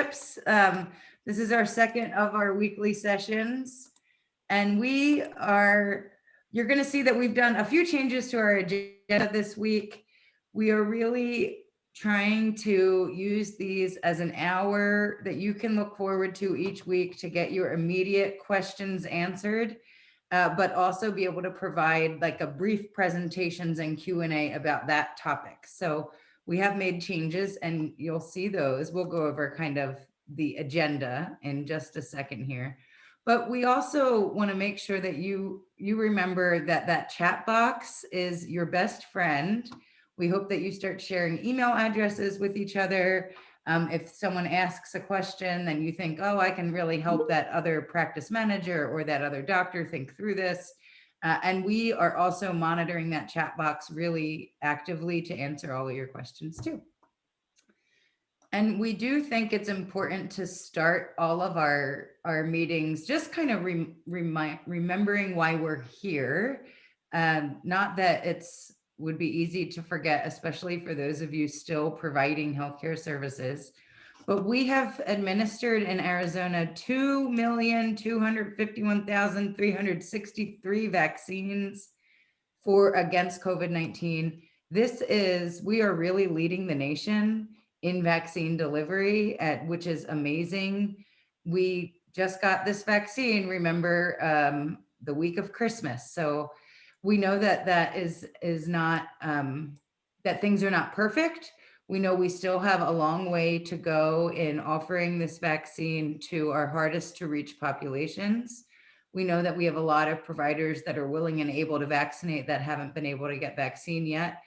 tips. This is our second of our weekly sessions. And you're going to see that we've done a few changes to our agenda this week. We are really trying to use these as an hour that you can look forward to each week to get your immediate questions answered, but also be able to provide like a brief presentations and Q&A about that topic. So we have made changes and you'll see those. We'll go over kind of the agenda in just a second here. But we also want to make sure that you remember that that chat box is your best friend. We hope that you start sharing email addresses with each other. If someone asks a question and you think, oh, I can really help that other practice manager or that other doctor think through this. And we are also monitoring that chat box really actively to answer all of your questions too. And we do think it's important to start all of our meetings just kind of remembering why we're here. Not that it's would be easy to forget, especially for those of you still providing healthcare services. But we have administered in Arizona 2,251,363 vaccines against COVID-19. We are really leading the nation in vaccine delivery, which is amazing. We just got this vaccine, remember, the week of Christmas. So we know that that is not, that things are not perfect. We know we still have a long way to go in offering this vaccine to our hardest to reach populations. We know that we have a lot of providers that are willing and able to vaccinate that haven't been able to get vaccine yet.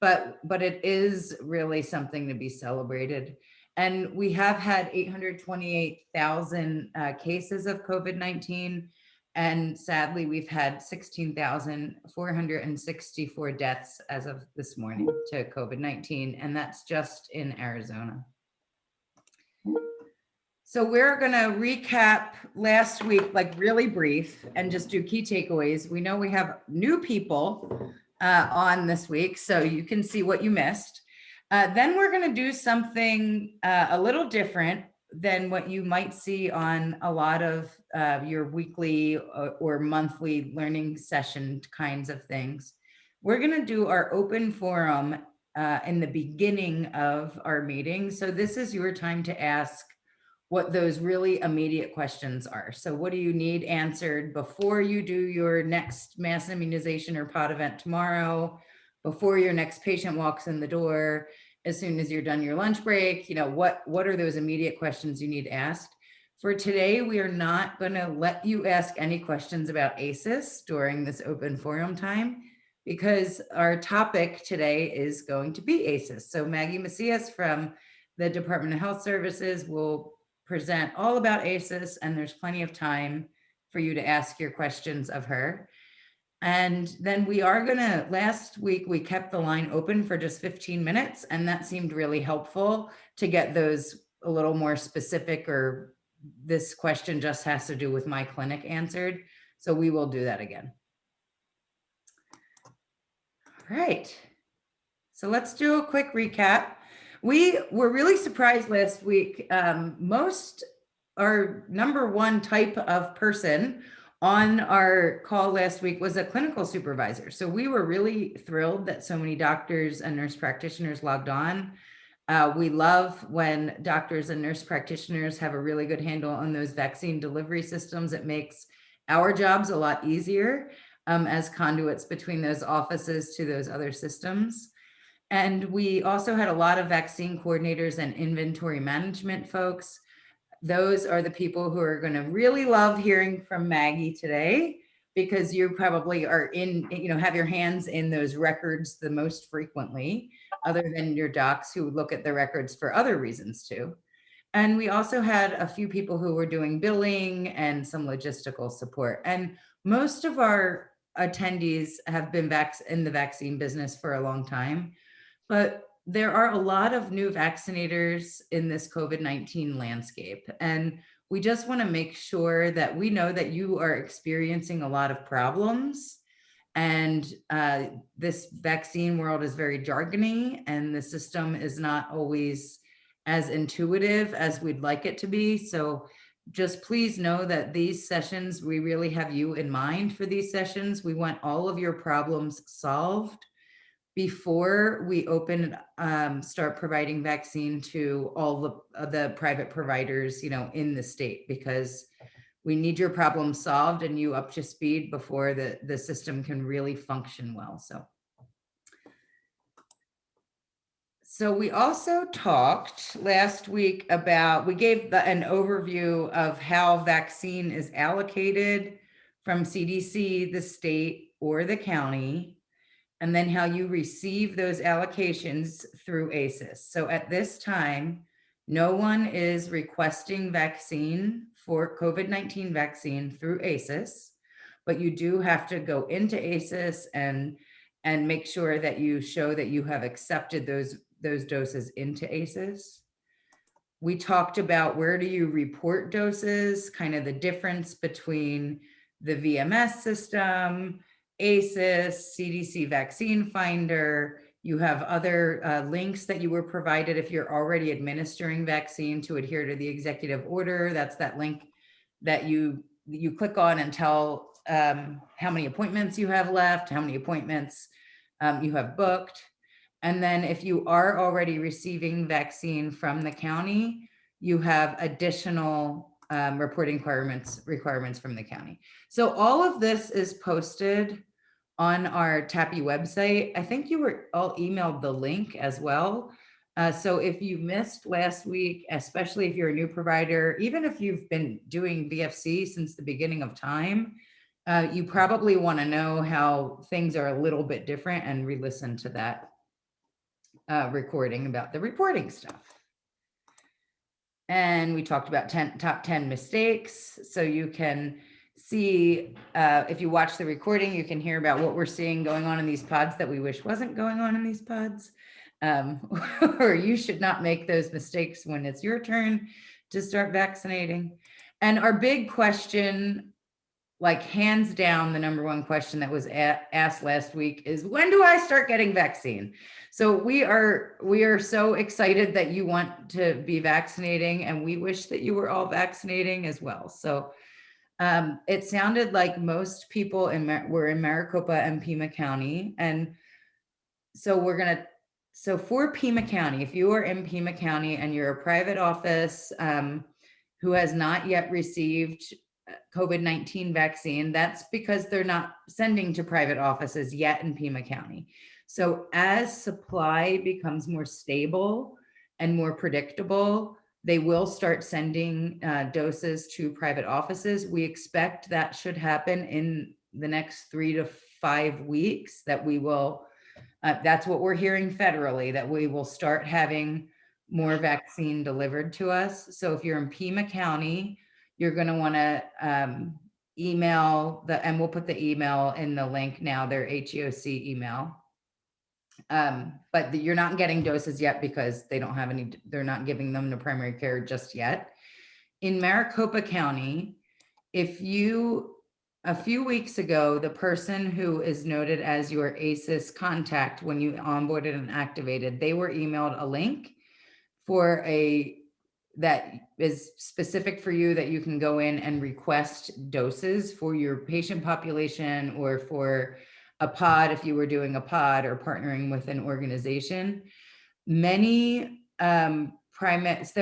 But it is really something to be celebrated. And we have had 828,000 cases of COVID-19. And sadly, we've had 16,464 deaths as of this morning to COVID-19. And that's just in Arizona. So we're going to recap last week, like really brief, and just do key takeaways. We know we have new people on this week, so you can see what you missed. Then we're going to do something a little different than what you might see on a lot of your weekly or monthly learning session kinds of things. We're going to do our open forum in the beginning of our meeting. So this is your time to ask what those really immediate questions are. So what do you need answered before you do your next mass immunization or pod event tomorrow, before your next patient walks in the door, as soon as you're done your lunch break? You know, what are those immediate questions you need asked? For today, we are not going to let you ask any questions about ASIIS during this open forum time, because our topic today is going to be ASIIS. So Maggie Macias from the Department of Health Services will present all about ASIIS, and there's plenty of time for you to ask your questions of her. And then we are gonna, last week, we kept the line open for just 15 minutes, and that seemed really helpful to get those a little more specific, or this question just has to do with my clinic answered. So we will do that again. All right, so let's do a quick recap. We were really surprised last week. Our number one type of person on our call last week was a clinical supervisor. So we were really thrilled that so many doctors and nurse practitioners logged on. We love when doctors and nurse practitioners have a really good handle on those vaccine delivery systems. It makes our jobs a lot easier as conduits between those offices to those other systems. And we also had a lot of vaccine coordinators and inventory management folks. Those are the people who are going to really love hearing from Maggie today, because you probably are have your hands in those records the most frequently, other than your docs who look at the records for other reasons too. And we also had a few people who were doing billing and some logistical support. And most of our attendees have been in the vaccine business for a long time. But there are a lot of new vaccinators in this COVID-19 landscape. And we just want to make sure that we know that you are experiencing a lot of problems. And this vaccine world is very jargony, and the system is not always as intuitive as we'd like it to be. So just please know that these sessions, we really have you in mind for these sessions. We want all of your problems solved before we start providing vaccine to all the private providers, in the state, because we need your problem solved and you up to speed before the system can really function well. So we also talked last week about, we gave an overview of how vaccine is allocated from CDC, the state, or the county, and then how you receive those allocations through ASIIS. So at this time, no one is requesting vaccine for COVID-19 vaccine through ASIIS, but you do have to go into ASIIS and make sure that you show that you have accepted those doses into ASIIS. We talked about where do you report doses, kind of the difference between the VMS system, ASIIS, CDC Vaccine Finder. You have other links that you were provided if you're already administering vaccine to adhere to the executive order. That's that link that you click on and tell how many appointments you have left, how many appointments you have booked. And then if you are already receiving vaccine from the county, you have additional reporting requirements from the county. So all of this is posted on our TAPI website. I think you were all emailed the link as well. So if you missed last week, especially if you're a new provider, even if you've been doing VFC since the beginning of time, you probably want to know how things are a little bit different and re-listen to that recording about the reporting stuff. And we talked about top 10 mistakes. So you can see, if you watch the recording, you can hear about what we're seeing going on in these pods that we wish wasn't going on in these pods. Or you should not make those mistakes when it's your turn to start vaccinating. And our big question, like hands down, the number one question that was asked last week is, when do I start getting vaccine? So we are so excited that you want to be vaccinating, and we wish that you were all vaccinating as well. So it sounded like most people were in Maricopa and Pima County. And so so for Pima County, if you are in Pima County and you're a private office who has not yet received COVID-19 vaccine, that's because they're not sending to private offices yet in Pima County. So as supply becomes more stable and more predictable, they will start sending doses to private offices. We expect that should happen in the next 3 to 5 weeks, that we will, that's what we're hearing federally, that we will start having more vaccine delivered to us. So if you're in Pima County, you're going to want to email and we'll put the email in the link now, their HEOC email. But you're not getting doses yet because they don't have any, they're not giving them to primary care just yet. In Maricopa County, a few weeks ago, the person who is noted as your ASIIS contact when you onboarded and activated, they were emailed a link for that is specific for you, that you can go in and request doses for your patient population or for a pod if you were doing a pod or partnering with an organization. Many there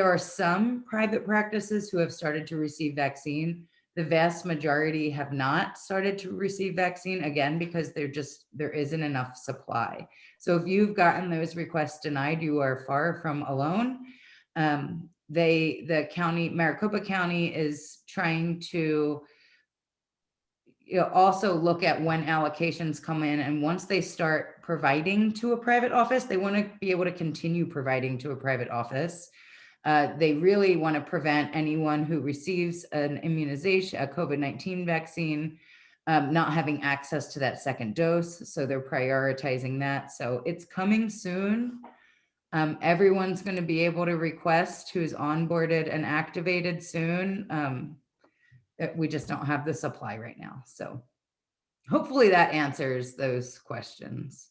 are some private practices who have started to receive vaccine. The vast majority have not started to receive vaccine, again, because there isn't enough supply. So if you've gotten those requests denied, you are far from alone. The county, Maricopa County, is trying to also look at when allocations come in, and once they start providing to a private office, they want to be able to continue providing to a private office. They really want to prevent anyone who receives an immunization, a COVID-19 vaccine, not having access to that second dose. So they're prioritizing that. So it's coming soon. Everyone's going to be able to request who's onboarded and activated soon. We just don't have the supply right now. So hopefully that answers those questions.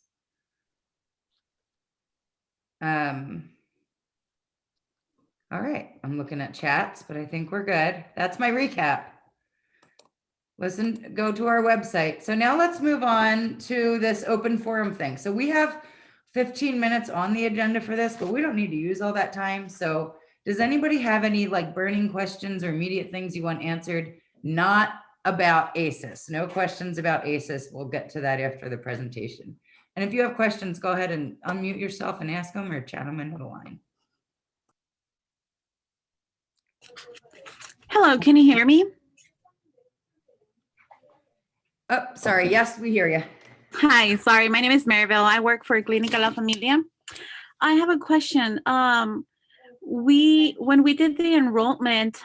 All right, I'm looking at chats, but I think we're good. That's my recap. Listen, go to our website. So now let's move on to this open forum thing. So we have 15 minutes on the agenda for this, but we don't need to use all that time. So does anybody have any like burning questions or immediate things you want answered? Not about ASIIS. No questions about ASIIS. We'll get to that after the presentation. And if you have questions, go ahead and unmute yourself and ask them or chat them into the line. Hello, can you hear me? Oh, sorry. Yes, we hear you. Hi, sorry. My name is Maryville. I work for Clínica La Familia. I have a question. When we did the enrollment,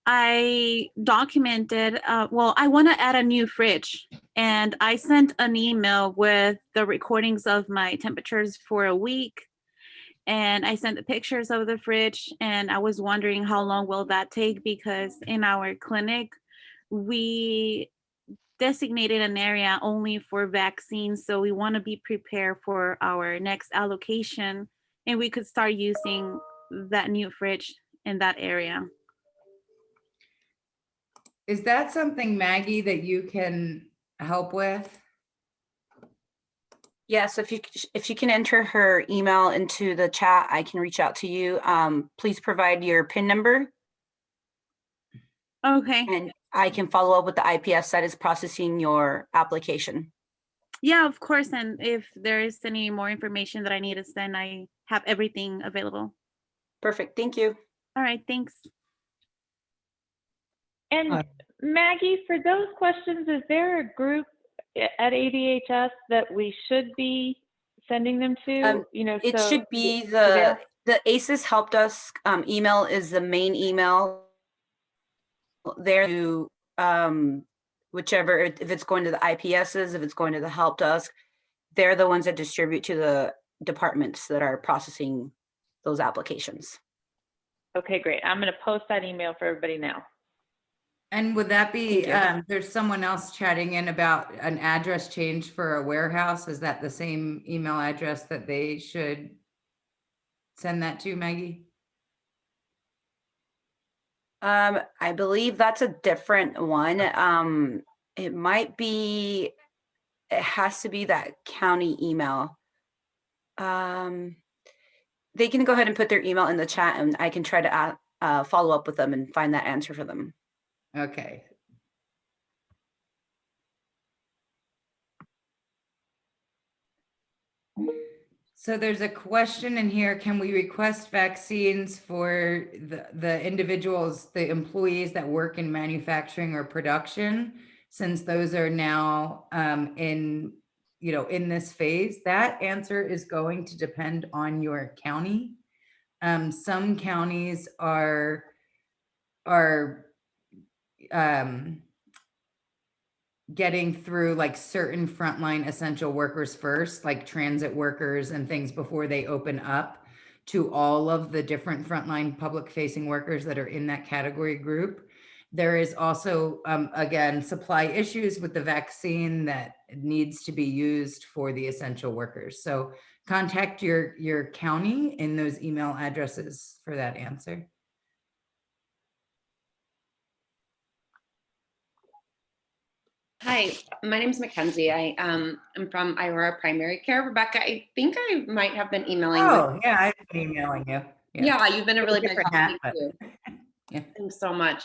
I documented, I want to add a new fridge, and I sent an email with the recordings of my temperatures for a week, and I sent the pictures of the fridge, and I was wondering how long will that take, because in our clinic, we designated an area only for vaccines. So we want to be prepared for our next allocation, and we could start using that new fridge in that area. Is that something, Maggie, that you can help with? Yes, if you can enter her email into the chat, I can reach out to you. Please provide your PIN number. Okay. And I can follow up with the IPS that is processing your application. Yeah, of course. And if there is any more information that I need, then I have everything available. Perfect. Thank you. All right. Thanks. And Maggie, for those questions, is there a group at ADHS that we should be sending them to? It should be the ASIIS help desk email is the main email there to whichever, if it's going to the IPSs, if it's going to the help desk, they're the ones that distribute to the departments that are processing those applications. Okay, great. I'm going to post that email for everybody now. And would that be, there's someone else chatting in about an address change for a warehouse. Is that the same email address that they should send that to, Maggie? I believe that's a different one. It might be, it has to be that county email. They can go ahead and put their email in the chat, and I can try to follow up with them and find that answer for them. Okay. So there's a question in here. Can we request vaccines for the individuals, the employees that work in manufacturing or production, since those are now in this phase? That answer is going to depend on your county. Some counties are getting through like certain frontline essential workers first, like transit workers and things, before they open up to all of the different frontline public facing workers that are in that category group. There is also, again, supply issues with the vaccine that needs to be used for the essential workers. So contact your county in those email addresses for that answer. Hi, my name is Mackenzie. I'm from Aurora Primary Care. Rebecca, I think I might have been emailing you. Oh, yeah, I've been emailing you. Yeah, you've been a really big help. Thank you. Yeah. Thanks so much.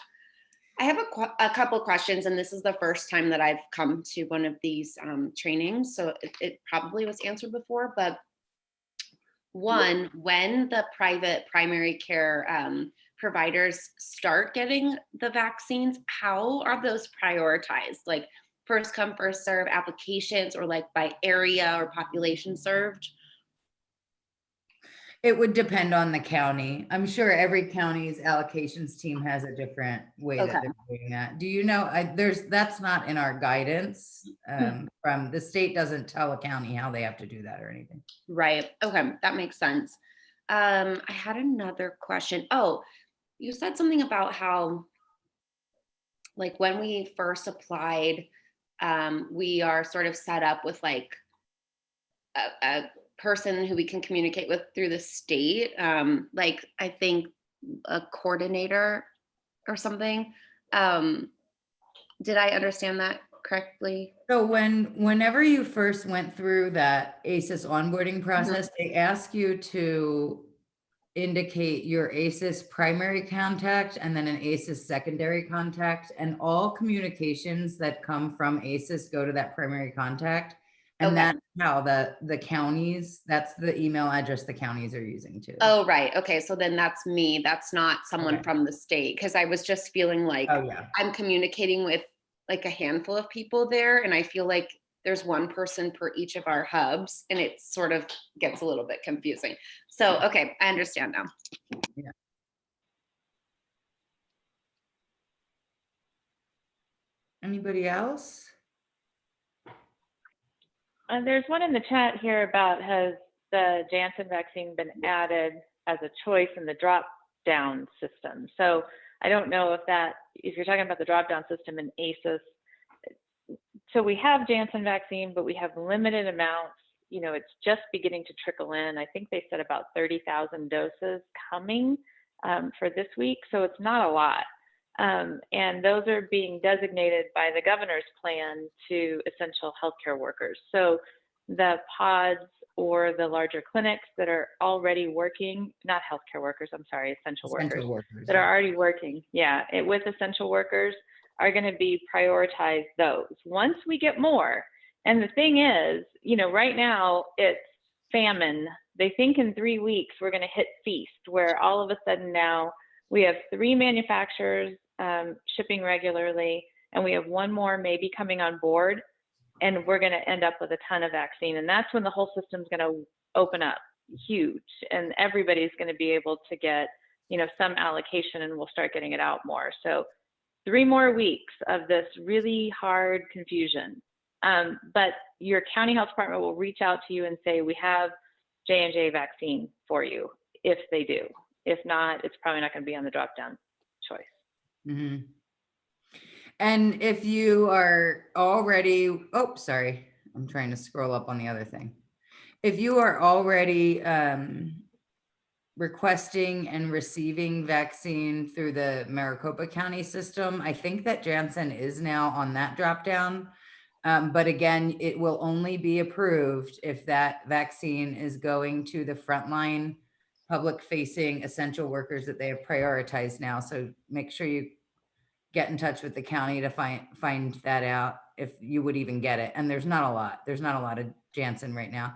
I have a couple of questions, and this is the first time that I've come to one of these trainings, so it probably was answered before, but one, when the private primary care providers start getting the vaccines, how are those prioritized? Like first come, first serve applications, or like by area or population served? It would depend on the county. I'm sure every county's allocations team has a different way that they're doing that. Do you know, that's not in our guidance from the state, doesn't tell a county how they have to do that or anything. Right. Okay. That makes sense. I had another question. Oh, you said something about how, like, when we first applied, we are sort of set up with like a person who we can communicate with through the state. Like, I think a coordinator or something. Did I understand that correctly? So whenever you first went through that ASIS onboarding process, they ask you to indicate your ASIS primary contact and then an ASIS secondary contact, and all communications that come from ASIS go to that primary contact. And Okay. that's how the counties, that's the email address the counties are using too. Oh, right. Okay. So then that's me. That's not someone Okay. from the state. Cause I was just feeling like Oh, yeah. I'm communicating with like a handful of people there. And I feel like there's one person per each of our hubs, and it sort of gets a little bit confusing. So, okay, I understand now. Yeah. Anybody else? There's one in the chat here about, has the Janssen vaccine been added as a choice in the drop down system? So I don't know if you're talking about the drop down system in ASIS. So we have Janssen vaccine, but we have limited amounts. It's just beginning to trickle in. I think they said about 30,000 doses coming for this week. So it's not a lot. And those are being designated by the governor's plan to essential healthcare workers. So the pods or the larger clinics that are already working, not healthcare workers, I'm sorry, essential workers that are already working, with essential workers are going to be prioritized those. Once we get more, and the thing is, right now it's famine. They think in 3 weeks we're going to hit feast, where all of a sudden now we have 3 manufacturers shipping regularly, and we have 1 more maybe coming on board, and we're going to end up with a ton of vaccine. And that's when the whole system's going to open up huge, and everybody's going to be able to get, some allocation, and we'll start getting it out more. So 3 more weeks of this really hard confusion. But your county health department will reach out to you and say, we have J&J vaccine for you, if they do. If not, it's probably not going to be on the drop-down choice. Mm-hmm. And if you are already, sorry, I'm trying to scroll up on the other thing. If you are already requesting and receiving vaccine through the Maricopa County system, I think that Janssen is now on that drop down. But again, it will only be approved if that vaccine is going to the frontline public facing essential workers that they have prioritized now. So make sure you get in touch with the county to find that out, if you would even get it. And there's not a lot of Janssen right now.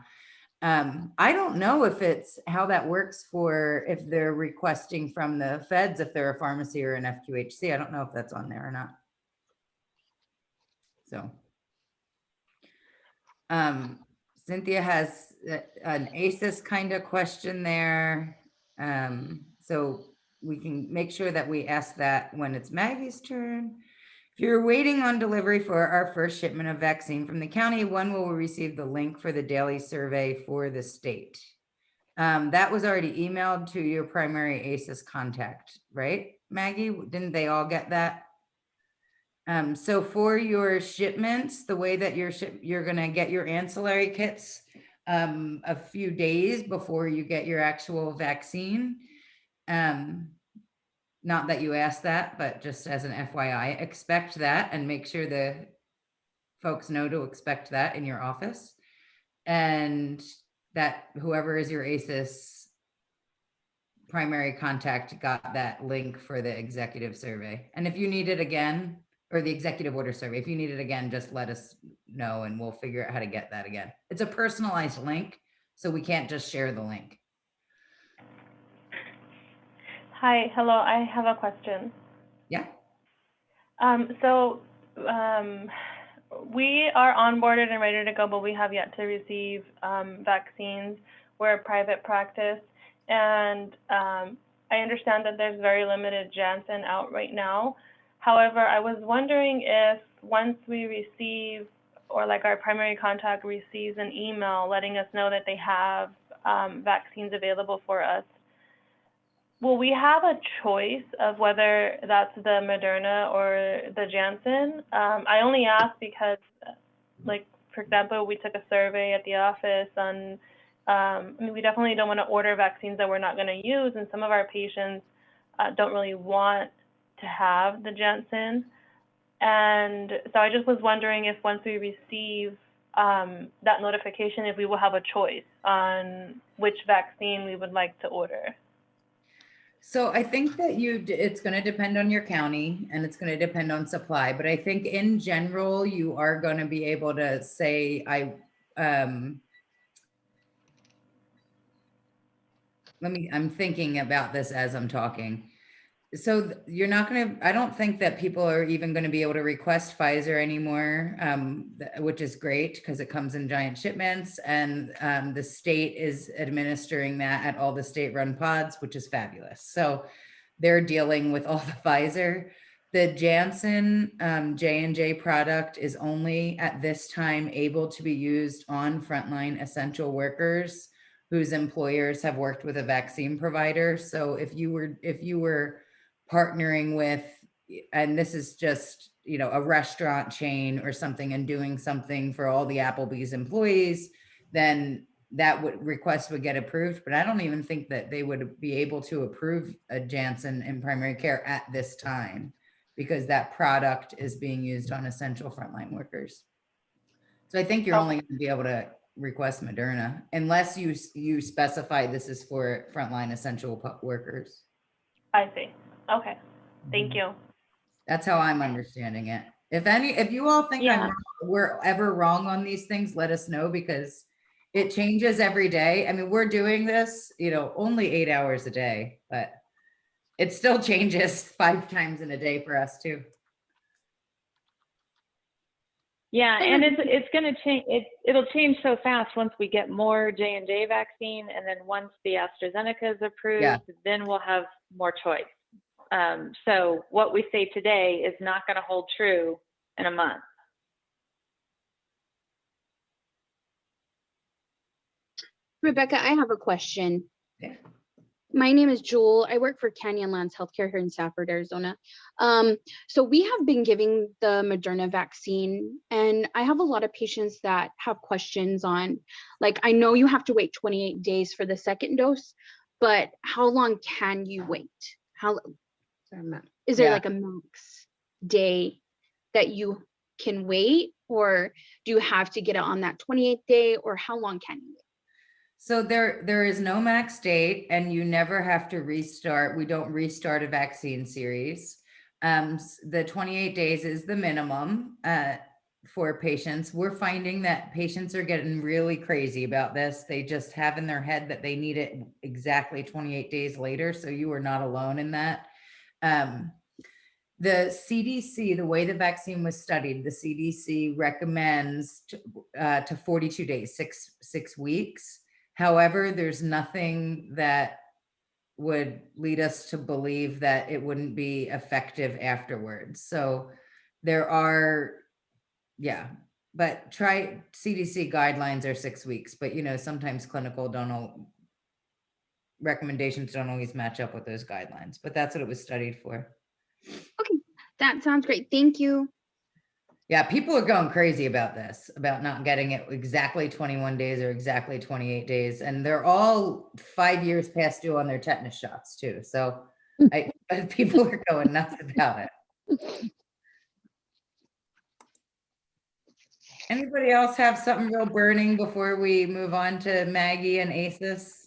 I don't know if it's how that works for if they're requesting from the feds, if they're a pharmacy or an FQHC. I don't know if that's on there or not. So Cynthia has an ASIS kind of question there. So we can make sure that we ask that when it's Maggie's turn. If you're waiting on delivery for our first shipment of vaccine from the county, when will we receive the link for the daily survey for the state? That was already emailed to your primary ASIS contact, right, Maggie? Didn't they all get that? So for your shipments, the way that you're going to get your ancillary kits a few days before you get your actual vaccine. Not that you asked that, but just as an FYI, expect that and make sure the folks know to expect that in your office, and that whoever is your ASIS primary contact got that link for the executive survey. And if you need it again, or the executive order survey, if you need it again, just let us know and we'll figure out how to get that again. It's a personalized link, so we can't just share the link. Hi, hello, I have a question. Yeah. We are onboarded and ready to go, but we have yet to receive vaccines. We're a private practice, and I understand that there's very limited Janssen out right now. However, I was wondering if once we receive, or like our primary contact receives an email letting us know that they have vaccines available for us, will we have a choice of whether that's the Moderna or the Janssen? I only ask because, like, for example, we took a survey at the office on, I mean, we definitely don't want to order vaccines that we're not going to use, and some of our patients don't really want to have the Janssen. And so I just was wondering if once we receive that notification, if we will have a choice on which vaccine we would like to order. So I think that it's going to depend on your county and it's going to depend on supply, but I think in general, you are going to be able to say, I'm thinking about this as I'm talking. So you're not going to, I don't think that people are even going to be able to request Pfizer anymore, which is great because it comes in giant shipments, and the state is administering that at all the state-run pods, which is fabulous. So they're dealing with all the Pfizer. The Janssen J&J product is only at this time able to be used on frontline essential workers whose employers have worked with a vaccine provider. So if you were partnering with, and this is just, a restaurant chain or something, and doing something for all the Applebee's employees, then that request would get approved. But I don't even think that they would be able to approve a Janssen in primary care at this time, because that product is being used on essential frontline workers. So I think you're only going to be able to request Moderna unless you specify this is for frontline essential workers. I see. Okay. Thank you. That's how I'm understanding it. If you all think we're ever wrong on these things, let us know, because it changes every day. I mean, we're doing this, only 8 hours a day, but it still changes 5 times in a day for us too. Yeah, and it's going to change. It'll change so fast once we get more J&J vaccine, and then once the AstraZeneca is approved, then we'll have more choice. So what we say today is not going to hold true in a month. Rebecca, I have a question. Yeah. My name is Jewel. I work for Canyonlands Healthcare here in Safford, Arizona. So we have been giving the Moderna vaccine, and I have a lot of patients that have questions on, like, I know you have to wait 28 days for the second dose, but how long can you wait? Is there like a max day that you can wait, or do you have to get it on that 28th day, or how long can you wait? So there is no max date, and you never have to restart. We don't restart a vaccine series. The 28 days is the minimum for patients. We're finding that patients are getting really crazy about this. They just have in their head that they need it exactly 28 days later. So you are not alone in that. The CDC, the way the vaccine was studied, the CDC recommends to 42 days, six weeks. However, there's nothing that would lead us to believe that it wouldn't be effective afterwards. So there are, but CDC guidelines are 6 weeks, but sometimes clinical recommendations don't always match up with those guidelines, but that's what it was studied for. Okay, that sounds great. Thank you. Yeah, people are going crazy about this, about not getting it exactly 21 days or exactly 28 days. And they're all 5 years past due on their tetanus shots too. So people are going nuts about it. Anybody else have something real burning before we move on to Maggie and ASIIS?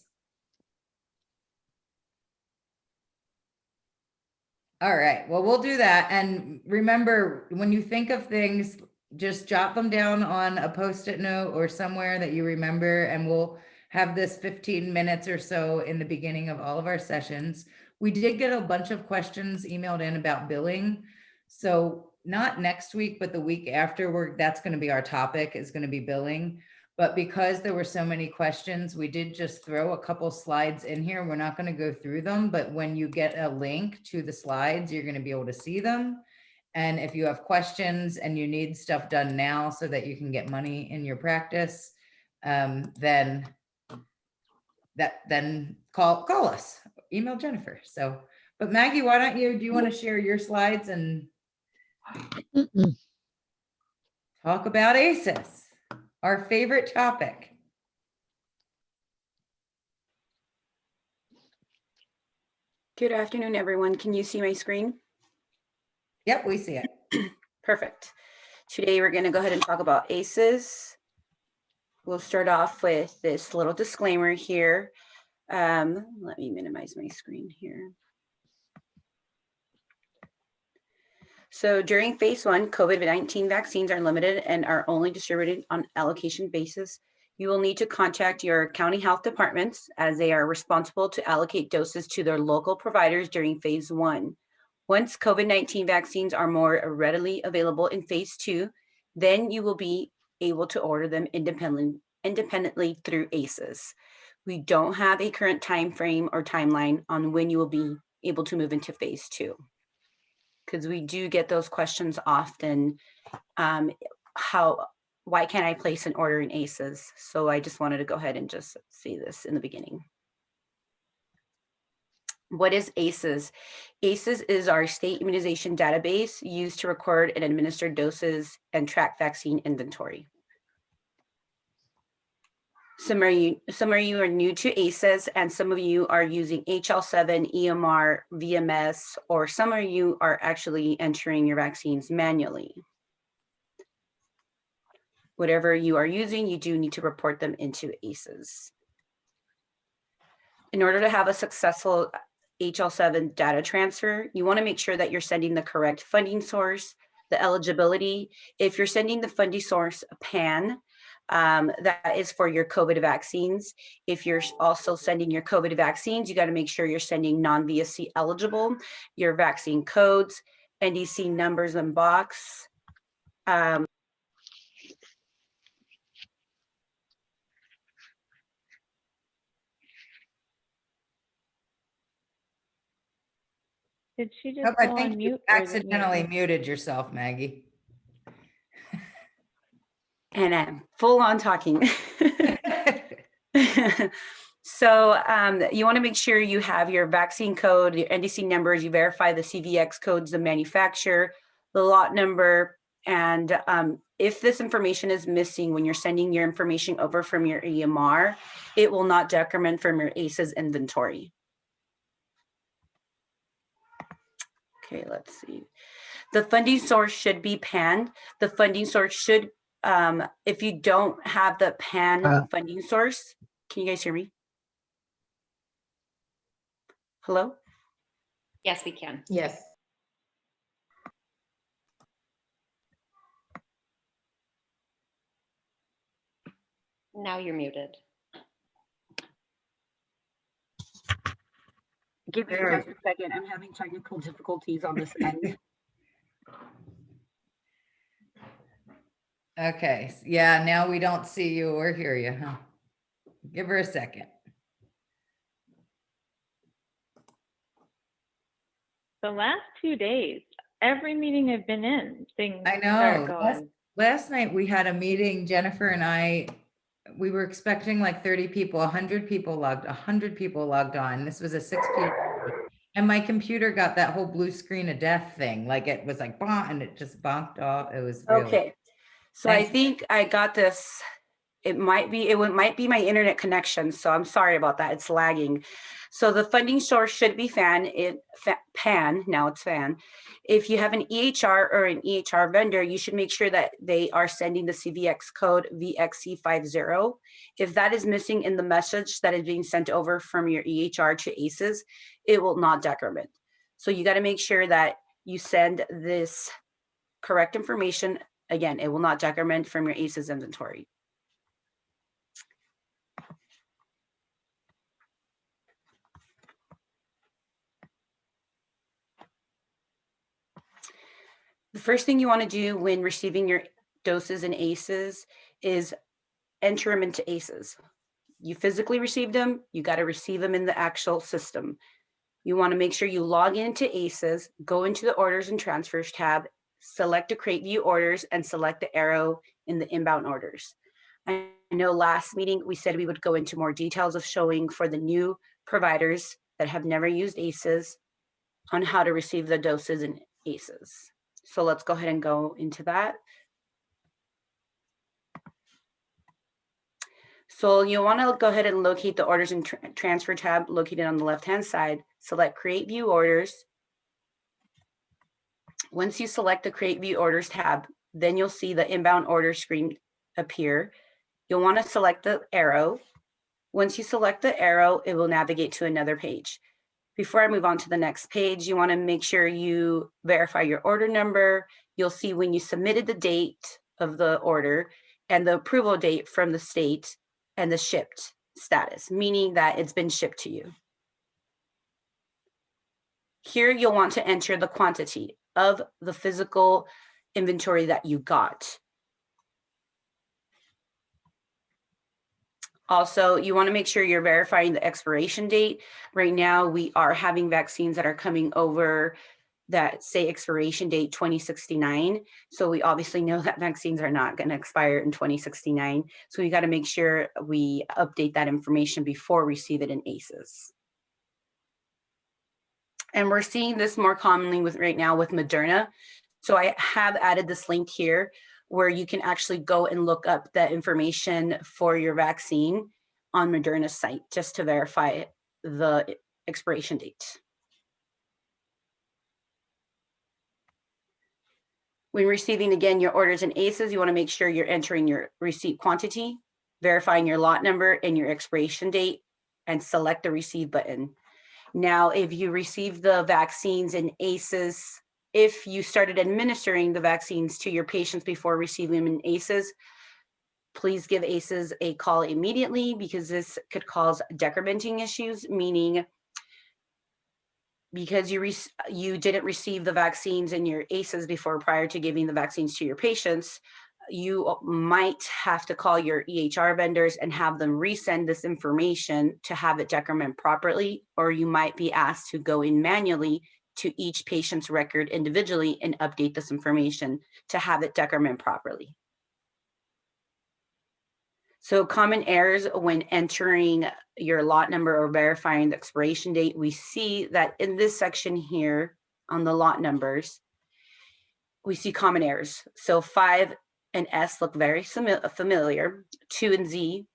All right, well, we'll do that. And remember, when you think of things, just jot them down on a Post-it note or somewhere that you remember, and we'll have this 15 minutes or so in the beginning of all of our sessions. We did get a bunch of questions emailed in about billing. So not next week, but the week after, that's going to be our topic, is going to be billing. But because there were so many questions, we did just throw a couple slides in here. We're not going to go through them, but when you get a link to the slides, you're going to be able to see them. And if you have questions and you need stuff done now so that you can get money in your practice, then call us, email Jennifer. So, but Maggie, do you want to share your slides and talk about ASIIS? Our favorite topic. Good afternoon, everyone. Can you see my screen? Yep, we see it. Perfect. Today, we're going to go ahead and talk about ASIIS. We'll start off with this little disclaimer here. Let me minimize my screen here. So during phase 1, COVID-19 vaccines are limited and are only distributed on allocation basis. You will need to contact your county health departments as they are responsible to allocate doses to their local providers during phase 1. Once COVID-19 vaccines are more readily available in phase 2, then you will be able to order them independently through ASIIS. We don't have a current time frame or timeline on when you will be able to move into phase 2. Because we do get those questions often. Why can't I place an order in ASIIS? So I just wanted to go ahead and just see this in the beginning. What is ASIIS? ASIIS is our state immunization database used to record and administer doses and track vaccine inventory. Some of you are new to ASIIS, and some of you are using HL7, EMR, VMS, or some of you are actually entering your vaccines manually. Whatever you are using, you do need to report them into ASIIS. In order to have a successful HL7 data transfer, you want to make sure that you're sending the correct funding source, the eligibility. If you're sending the funding source PAN, that is for your COVID vaccines. If you're also sending your COVID vaccines, you got to make sure you're sending non-VSC eligible, your vaccine codes, NDC numbers and box. Did she just Nope, I go think on you mute? Or is it me? accidentally muted yourself, Maggie. And I'm full on talking. So you want to make sure you have your vaccine code, your NDC numbers, you verify the CVX codes, the manufacturer, the lot number, and if this information is missing when you're sending your information over from your EMR, it will not decrement from your ASIIS inventory. Okay, let's see. The funding source should be PAN. The funding source should, if you don't have the PAN funding source, can you guys hear me? Hello? Yes, we can. Yes. Now you're muted. Give me just a second. I'm having technical difficulties on this end. Okay, yeah, now we don't see you or hear you, huh? Give her a second. The last 2 days, every meeting I've been in, things I start know. going. Last night we had a meeting, Jennifer and I, we were expecting like 30 people, 100 people logged on. This was a 6 p.m. And my computer got that whole blue screen of death thing. Like it was like, bonk, and it just bonked off. It was really. Okay. So I think I got this. It might be my internet connection. So I'm sorry about that. It's lagging. So the funding source should be PAN. Now it's FAN. If you have an EHR or an EHR vendor, you should make sure that they are sending the CVX code VXC50. If that is missing in the message that is being sent over from your EHR to ASIIS, it will not decrement. So you got to make sure that you send this correct information. Again, it will not decrement from your ASIIS inventory. The first thing you want to do when receiving your doses in ASIIS is enter them into ASIIS. You physically received them, you got to receive them in the actual system. You want to make sure you log into ASIIS, go into the orders and transfers tab, select to create view orders, and select the arrow in the inbound orders. I know last meeting we said we would go into more details of showing for the new providers that have never used ASIIS on how to receive the doses in ASIIS. So let's go ahead and go into that. So you want to go ahead and locate the orders and transfer tab located on the left-hand side. select Create View Orders. Once you select the Create View Orders tab, then you'll see the inbound order screen appear. You'll want to select the arrow. Once you select the arrow, it will navigate to another page. Before I move on to the next page, you want to make sure you verify your order number. You'll see when you submitted the date of the order and the approval date from the state and the shipped status, meaning that it's been shipped to you. Here, you'll want to enter the quantity of the physical inventory that you got. Also, you want to make sure you're verifying the expiration date. Right now, we are having vaccines that are coming over that say expiration date 2069. So we obviously know that vaccines are not going to expire in 2069. So we got to make sure we update that information before we receive it in ASIIS. And we're seeing this more commonly right now with Moderna. So I have added this link here where you can actually go and look up that information for your vaccine on Moderna's site just to verify the expiration date. When receiving, again, your orders in ASIIS, you want to make sure you're entering your receipt quantity, verifying your lot number and your expiration date, and select the receive button. Now, if you receive the vaccines in ASIIS, if you started administering the vaccines to your patients before receiving them in ASIIS, please give ASIIS a call immediately because this could cause decrementing issues, meaning because you didn't receive the vaccines in your ASIIS before prior to giving the vaccines to your patients, you might have to call your EHR vendors and have them resend this information to have it decrement properly, or you might be asked to go in manually to each patient's record individually and update this information to have it decrement properly. So common errors when entering your lot number or verifying the expiration date, we see that in this section here on the lot numbers, we see common errors. So 5 and S look very familiar, 2 and Z,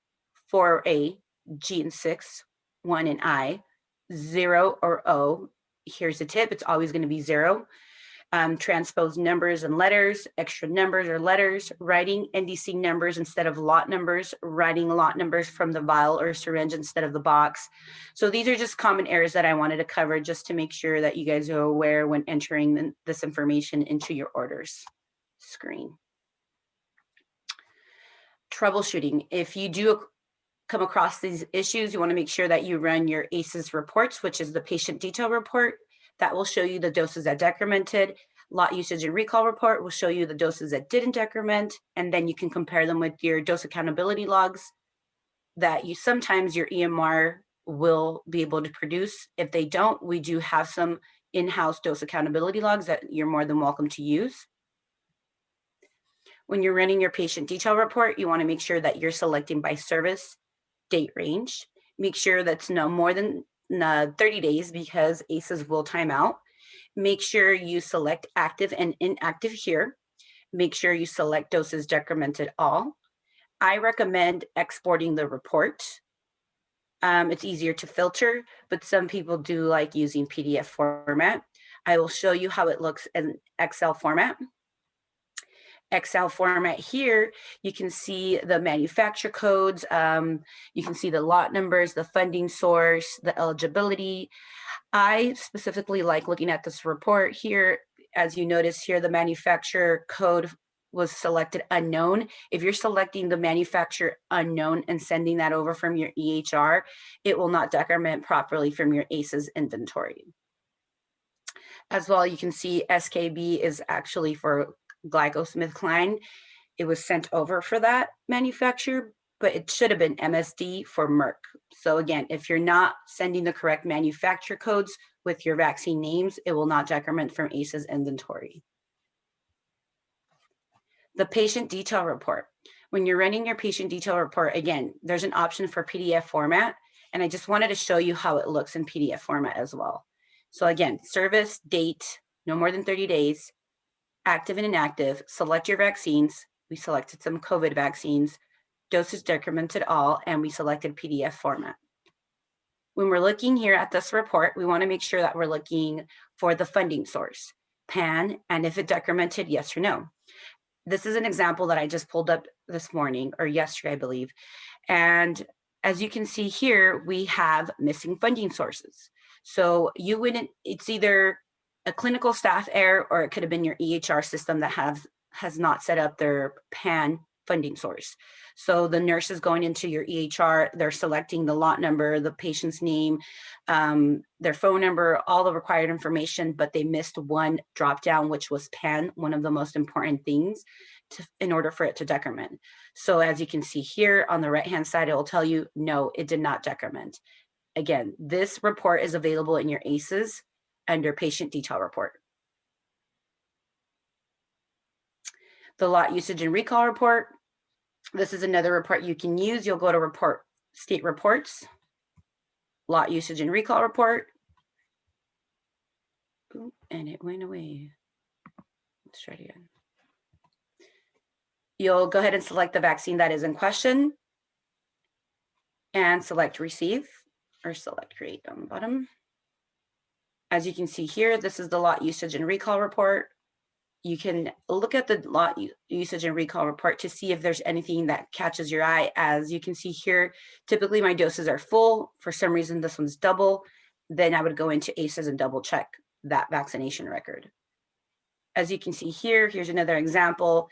4A, G and 6, 1 and I, 0 or O. Here's the tip, it's always going to be 0. Transpose numbers and letters, extra numbers or letters, writing NDC numbers instead of lot numbers, writing lot numbers from the vial or syringe instead of the box. So these are just common errors that I wanted to cover just to make sure that you guys are aware when entering this information into your orders screen. Troubleshooting. If you do come across these issues, you want to make sure that you run your ASIIS reports, which is the patient detail report. That will show you the doses that decremented. Lot usage and recall report will show you the doses that didn't decrement, and then you can compare them with your dose accountability logs that you sometimes your EMR will be able to produce. If they don't, we do have some in-house dose accountability logs that you're more than welcome to use. When you're running your patient detail report, you want to make sure that you're selecting by service, date range. Make sure that's no more than 30 days because ASIIS will time out. Make sure you select active and inactive here. Make sure you select doses decremented all. I recommend exporting the report. It's easier to filter, but some people do like using PDF format. I will show you how it looks in Excel format. Excel format here, you can see the manufacturer codes, you can see the lot numbers, the funding source, the eligibility. I specifically like looking at this report here. As you notice here, the manufacturer code was selected unknown. If you're selecting the manufacturer unknown and sending that over from your EHR, it will not decrement properly from your ASIIS inventory. As well, you can see SKB is actually for GlaxoSmithKline. It was sent over for that manufacturer, but it should have been MSD for Merck. So again, if you're not sending the correct manufacturer codes with your vaccine names, it will not decrement from ASIIS inventory. The patient detail report. When you're running your patient detail report, again, there's an option for PDF format, and I just wanted to show you how it looks in PDF format as well. So again, service, date, no more than 30 days, active and inactive, select your vaccines. We selected some COVID vaccines, doses decremented all, and we selected PDF format. When we're looking here at this report, we want to make sure that we're looking for the funding source, PAN, and if it decremented, yes or no. This is an example that I just pulled up this morning or yesterday, I believe. And as you can see here, we have missing funding sources. So you wouldn't, it's either a clinical staff error or it could have been your EHR system that has not set up their PAN funding source. So the nurse is going into your EHR, they're selecting the lot number, the patient's name, their phone number, all the required information, but they missed one drop down, which was PAN, one of the most important things in order for it to decrement. So as you can see here on the right-hand side, it will tell you, no, it did not decrement. Again, this report is available in your ASIIS under patient detail report. The lot usage and recall report. This is another report you can use. You'll go to report, state reports, lot usage and recall report. Ooh, and it went away. Let's try it again. You'll go ahead and select the vaccine that is in question and select receive or select create on the bottom. As you can see here, this is the lot usage and recall report. You can look at the lot usage and recall report to see if there's anything that catches your eye. As you can see here, typically my doses are full. For some reason, this one's double. Then I would go into ASIIS and double check that vaccination record. As you can see here, here's another example.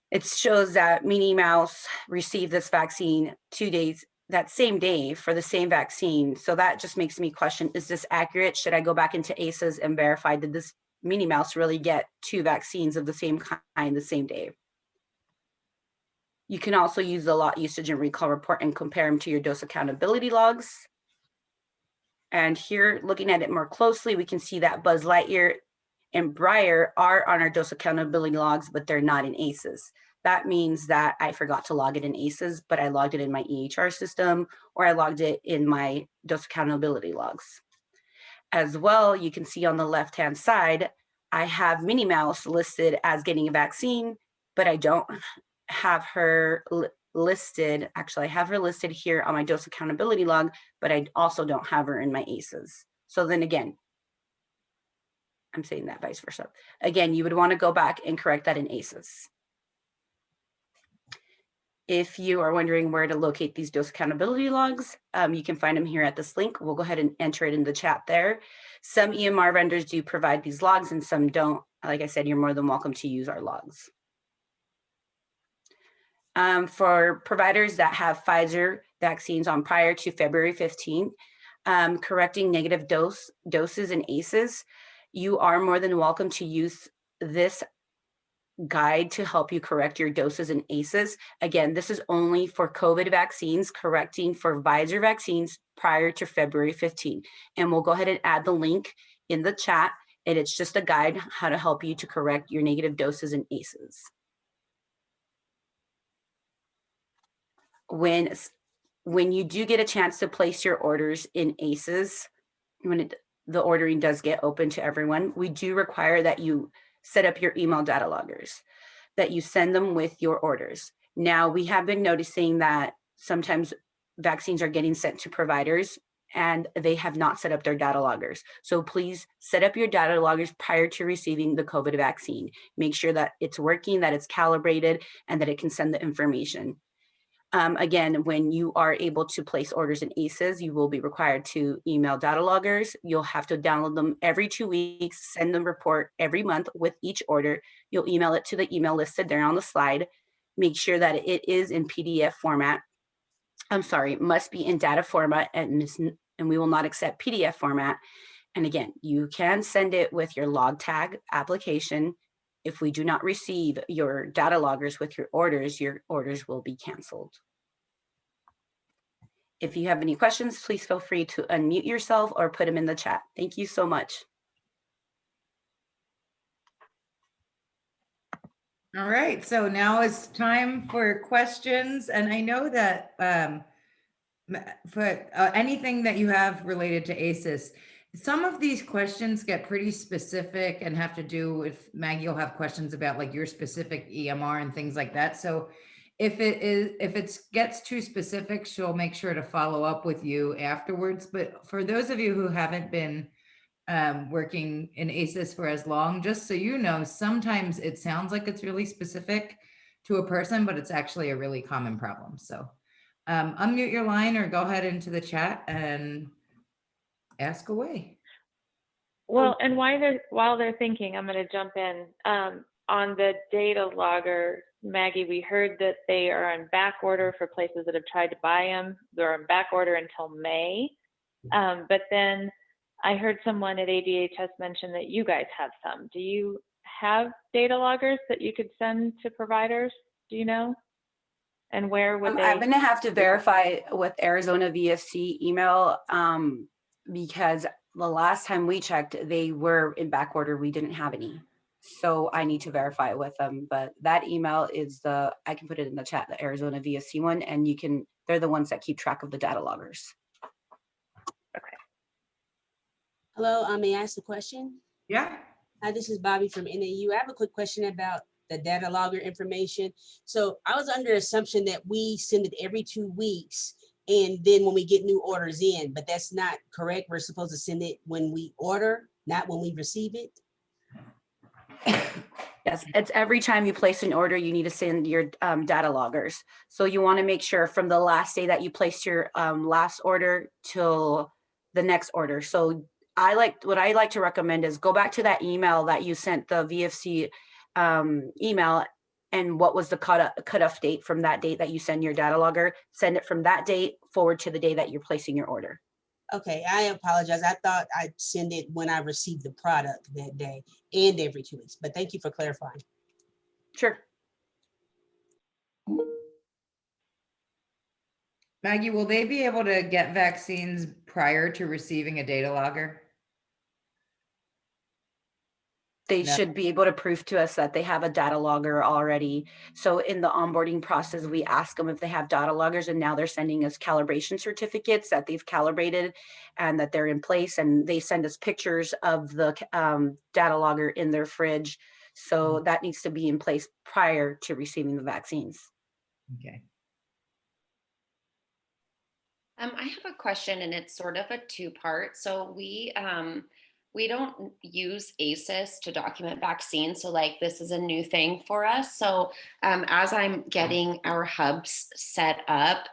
It shows that Minnie Mouse received this vaccine 2 days, that same day for the same vaccine. So that just makes me question, is this accurate? Should I go back into ASIIS and verify, did this Minnie Mouse really get 2 vaccines of the same kind the same day? You can also use the lot usage and recall report and compare them to your dose accountability logs. And here, looking at it more closely, we can see that Buzz Lightyear and Breyer are on our dose accountability logs, but they're not in ASIIS. That means that I forgot to log it in ASIIS, but I logged it in my EHR system, or I logged it in my dose accountability logs. As well, you can see on the left-hand side, I have Minnie Mouse listed as getting a vaccine, but I don't have her listed. Actually, I have her listed here on my dose accountability log, but I also don't have her in my ASIIS. So then again, I'm saying that vice versa. Again, you would want to go back and correct that in ASIIS. If you are wondering where to locate these dose accountability logs, you can find them here at this link. We'll go ahead and enter it in the chat there. Some EMR vendors do provide these logs and some don't. Like I said, you're more than welcome to use our logs. For providers that have Pfizer vaccines on prior to February 15th, correcting negative doses in ASIIS, you are more than welcome to use this guide to help you correct your doses in ASIIS. Again, this is only for COVID vaccines, correcting for Pfizer vaccines prior to February 15. And we'll go ahead and add the link in the chat. And it's just a guide how to help you to correct your negative doses in ASIIS. When you do get a chance to place your orders in ASIIS, the ordering does get open to everyone, we do require that you set up your email data loggers, that you send them with your orders. Now, we have been noticing that sometimes vaccines are getting sent to providers and they have not set up their data loggers. So please set up your data loggers prior to receiving the COVID vaccine. Make sure that it's working, that it's calibrated, and that it can send the information. Again, when you are able to place orders in ASIIS, you will be required to email data loggers. You'll have to download them every 2 weeks, send them report every month with each order. You'll email it to the email listed there on the slide. Make sure that it is in PDF format. I'm sorry, must be in data format, and we will not accept PDF format. And again, you can send it with your log tag application. If we do not receive your data loggers with your orders will be canceled. If you have any questions, please feel free to unmute yourself or put them in the chat. Thank you so much. All right, so now it's time for questions. And I know that for anything that you have related to ASIIS, some of these questions get pretty specific and have to do with, Maggie will have questions about like your specific EMR and things like that. So If it gets too specific, she'll make sure to follow up with you afterwards. But for those of you who haven't been working in ASIS for as long, just so you know, sometimes it sounds like it's really specific to a person, but it's actually a really common problem. So unmute your line or go ahead into the chat and ask away. Well, and while they're thinking, I'm going to jump in. On the data logger, Maggie, we heard that they are on back order for places that have tried to buy them. They're on back order until May. But then I heard someone at ADHS mention that you guys have some. Do you have data loggers that you could send to providers? Do you know? And where would they? I'm going to have to verify with Arizona VFC email because the last time we checked, they were in back order. We didn't have any. So I need to verify it with them. But that email is I can put it in the chat, the Arizona VFC one, and they're the ones that keep track of the data loggers. Okay. Hello, may I ask a question? Yeah. Hi, this is Bobby from NAU. I have a quick question about the data logger information. So I was under assumption that we send it every 2 weeks, and then when we get new orders in, but that's not correct. We're supposed to send it when we order, not when we receive it. Yes, it's every time you place an order, you need to send your data loggers. So you want to make sure from the last day that you placed your last order till the next order. So what I like to recommend is go back to that email that you sent the VFC email, and what was the cutoff date from that date that you send your data logger. Send it from that date forward to the day that you're placing your order. Okay, I apologize. I thought I'd send it when I received the product that day and every 2 weeks, but thank you for clarifying. Sure. Maggie, will they be able to get vaccines prior to receiving a data logger? They No. should be able to prove to us that they have a data logger already. So in the onboarding process, we ask them if they have data loggers, and now they're sending us calibration certificates that they've calibrated and that they're in place. And they send us pictures of the data logger in their fridge. So that needs to be in place prior to receiving the vaccines. Okay. I have a question, and it's sort of a two-part. So we don't use ASIS to document vaccines. So like this is a new thing for us. So as I'm getting our hubs set up,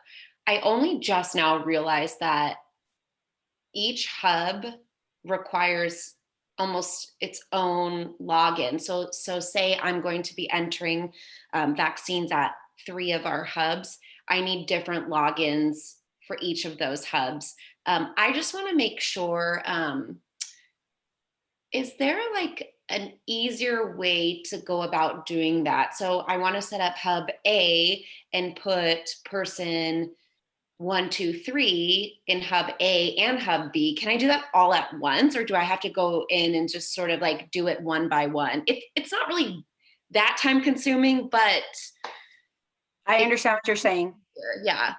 I only just now realized that each hub requires almost its own login. So say I'm going to be entering vaccines at 3 of our hubs. I need different logins for each of those hubs. I just want to make sure, is there like an easier way to go about doing that? So I want to set up hub A and put person 1, 2, 3 in hub A and hub B. Can I do that all at once, or do I have to go in and just sort of like do it one by one? It's not really that time consuming, but I understand what you're saying. Yeah.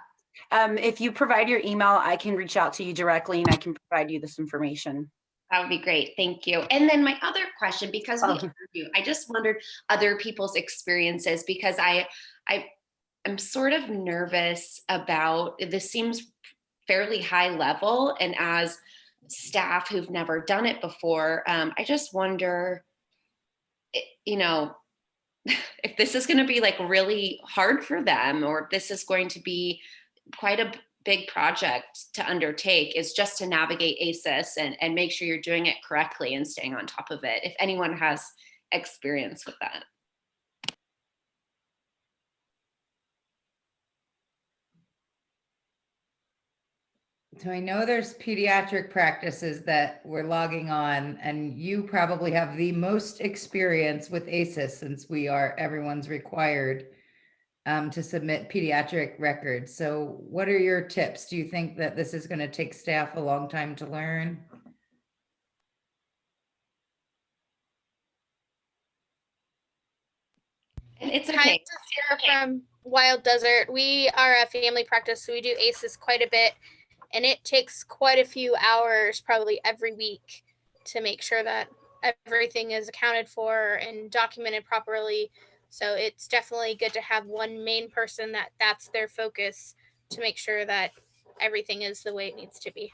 If you provide your email, I can reach out to you directly and I can provide you this information. That would be great. Thank you. And then my other question, because we interview, I just wondered other people's experiences, because I'm sort of nervous about, this seems fairly high level. And as staff who've never done it before, I just wonder, if this is going to be like really hard for them, or if this is going to be quite a big project to undertake, is just to navigate ASIS and make sure you're doing it correctly and staying on top of it. If anyone has experience with that. So I know there's pediatric practices that we're logging on, and you probably have the most experience with ASIS, since everyone's required to submit pediatric records. So what are your tips? Do you think that this is going to take staff a long time to learn? It's Hi, okay. this is Sarah from Wild Desert. We are a family practice, so we do ASIS quite a bit, and it takes quite a few hours, probably every week, to make sure that everything is accounted for and documented properly. So it's definitely good to have one main person that's their focus to make sure that everything is the way it needs to be.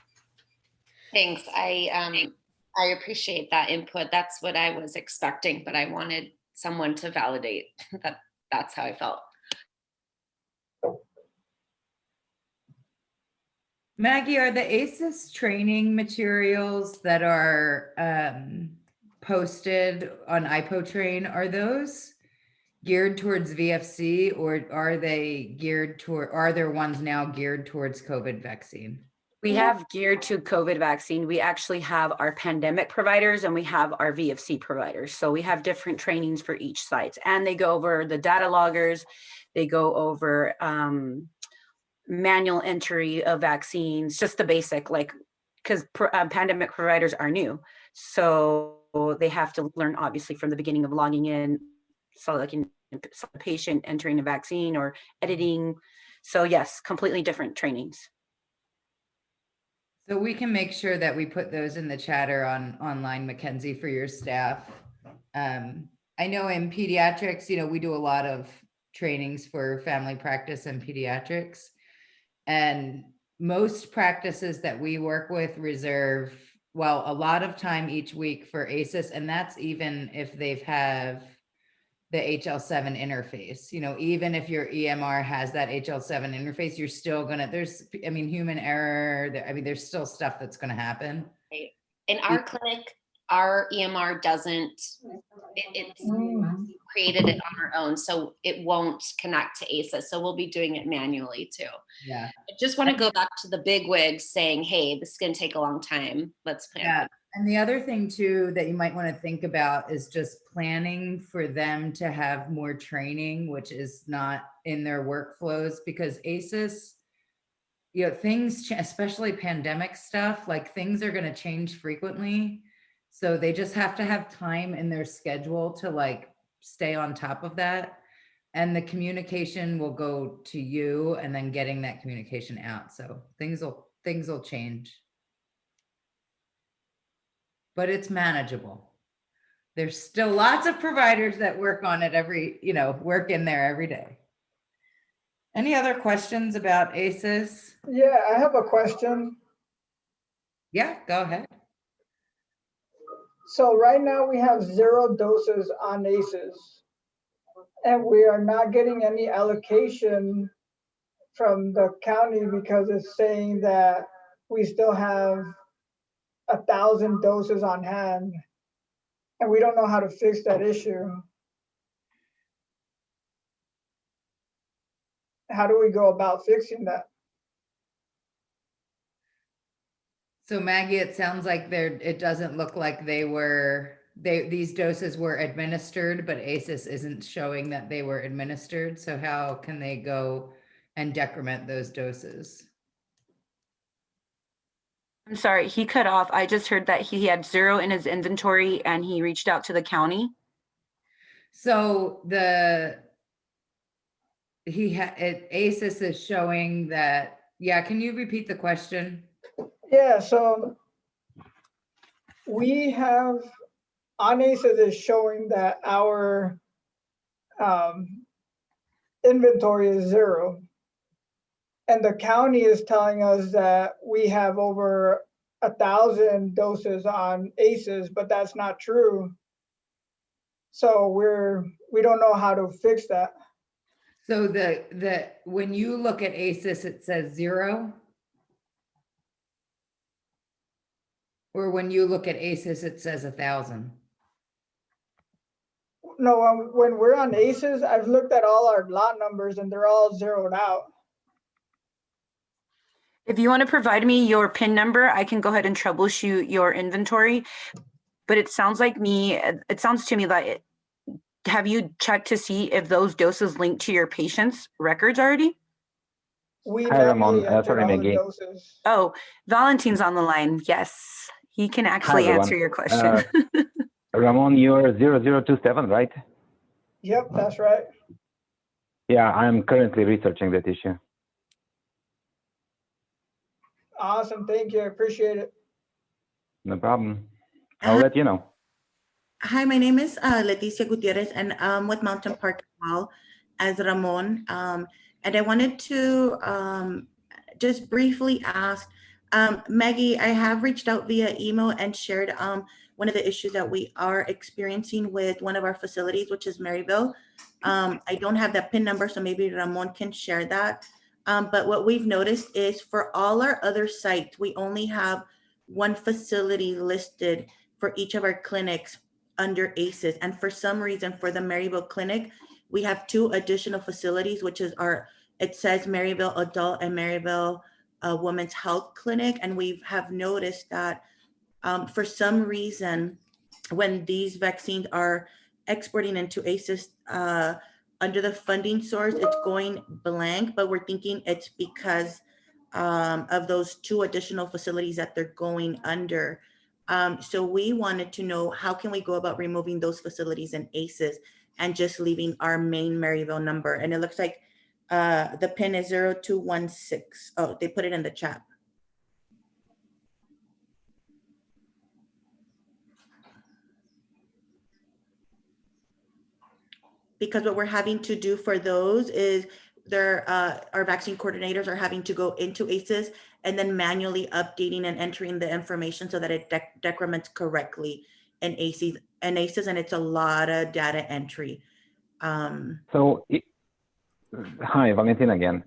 Thanks. I appreciate that input. That's what I was expecting, but I wanted someone to validate that that's how I felt. Maggie, are the ASIIS training materials that are posted on IPOTrain, are those geared towards VFC, or are they geared toward, are there ones now geared towards COVID vaccine? We have geared to COVID vaccine. We actually have our pandemic providers and we have our VFC providers. So we have different trainings for each site, and they go over the data loggers. They go over manual entry of vaccines, just the basic, like, because pandemic providers are new. So they have to learn obviously from the beginning of logging in, so like in the patient entering a vaccine or editing. So yes, completely different trainings. So we can make sure that we put those in the chat or online, Mackenzie, for your staff. I know in pediatrics, we do a lot of trainings for family practice and pediatrics. And most practices that we work with reserve, well, a lot of time each week for ASIIS, and that's even if they've have the HL7 interface. Even if your EMR has that HL7 interface, you're still gonna, human error, there's still stuff that's gonna happen. Right. In our clinic, our EMR doesn't, it's created it on our own, so it won't connect to ASIIS. So we'll be doing it manually too. Yeah. I just want to go back to the big wigs saying, hey, this is going to take a long time. Let's plan. Yeah. And the other thing too that you might want to think about is just planning for them to have more training, which is not in their workflows, because ASIIS, things, especially pandemic stuff, like things are going to change frequently. So they just have to have time in their schedule to like stay on top of that. And the communication will go to you, and then getting that communication out. So things will change. But it's manageable. There's still lots of providers that work on it work in there every day. Any other questions about ASIIS? Yeah, I have a question. Yeah, go ahead. So right now we have 0 doses on ASIIS, and we are not getting any allocation from the county because it's saying that we still have 1,000 doses on hand, and we don't know how to fix that issue. How do we go about fixing that? So Maggie, it sounds like it doesn't look like these doses were administered, but ASIIS isn't showing that they were administered. So how can they go and decrement those doses? I'm sorry, he cut off. I just heard that he had 0 in his inventory and he reached out to the county. So ASIIS is showing that, yeah, can you repeat the question? Yeah, so we have on ASIIS is showing that our inventory is 0. And the county is telling us that we have over 1,000 doses on ASIIS, but that's not true. So we don't know how to fix that. So when you look at ASIIS, it says 0? Or when you look at ASIIS, it says 1,000? No, when we're on ASIIS, I've looked at all our lot numbers and they're all zeroed out. If you want to provide me your PIN number, I can go ahead and troubleshoot your inventory. But it sounds to me that, have you checked to see if those doses link to your patient's records already? Hi, Ramon. Sorry, Maggie. Oh, Valentine's on the line. Yes, he can actually answer your question. Ramon, you're 0027, right? Yep, that's right. Yeah, I'm currently researching that issue. Awesome, thank you, I appreciate it. No problem. I'll let you know. Hi, my name is Leticia Gutierrez, and I'm with Mountain Park well as Ramon. And I wanted to just briefly ask, Maggie, I have reached out via email and shared one of the issues that we are experiencing with one of our facilities, which is Maryville. I don't have that PIN number, so maybe Ramon can share that. But what we've noticed is for all our other sites, we only have one facility listed for each of our clinics under ASIS. And for some reason, for the Maryville clinic, we have 2 additional facilities, which is it says Maryville Adult and Maryville Women's Health Clinic. And we have noticed that for some reason, when these vaccines are exporting into ASIS under the funding source, it's going blank, but we're thinking it's because of those 2 additional facilities that they're going under. So we wanted to know, how can we go about removing those facilities in ASIS and just leaving our main Maryville number? And it looks like the PIN is 0216. Oh, they put it in the chat. Because what we're having to do for those is our vaccine coordinators are having to go into ASIS and then manually updating and entering the information so that it decrements correctly in ASIS, and it's a lot of data entry. Hi, Valentin again.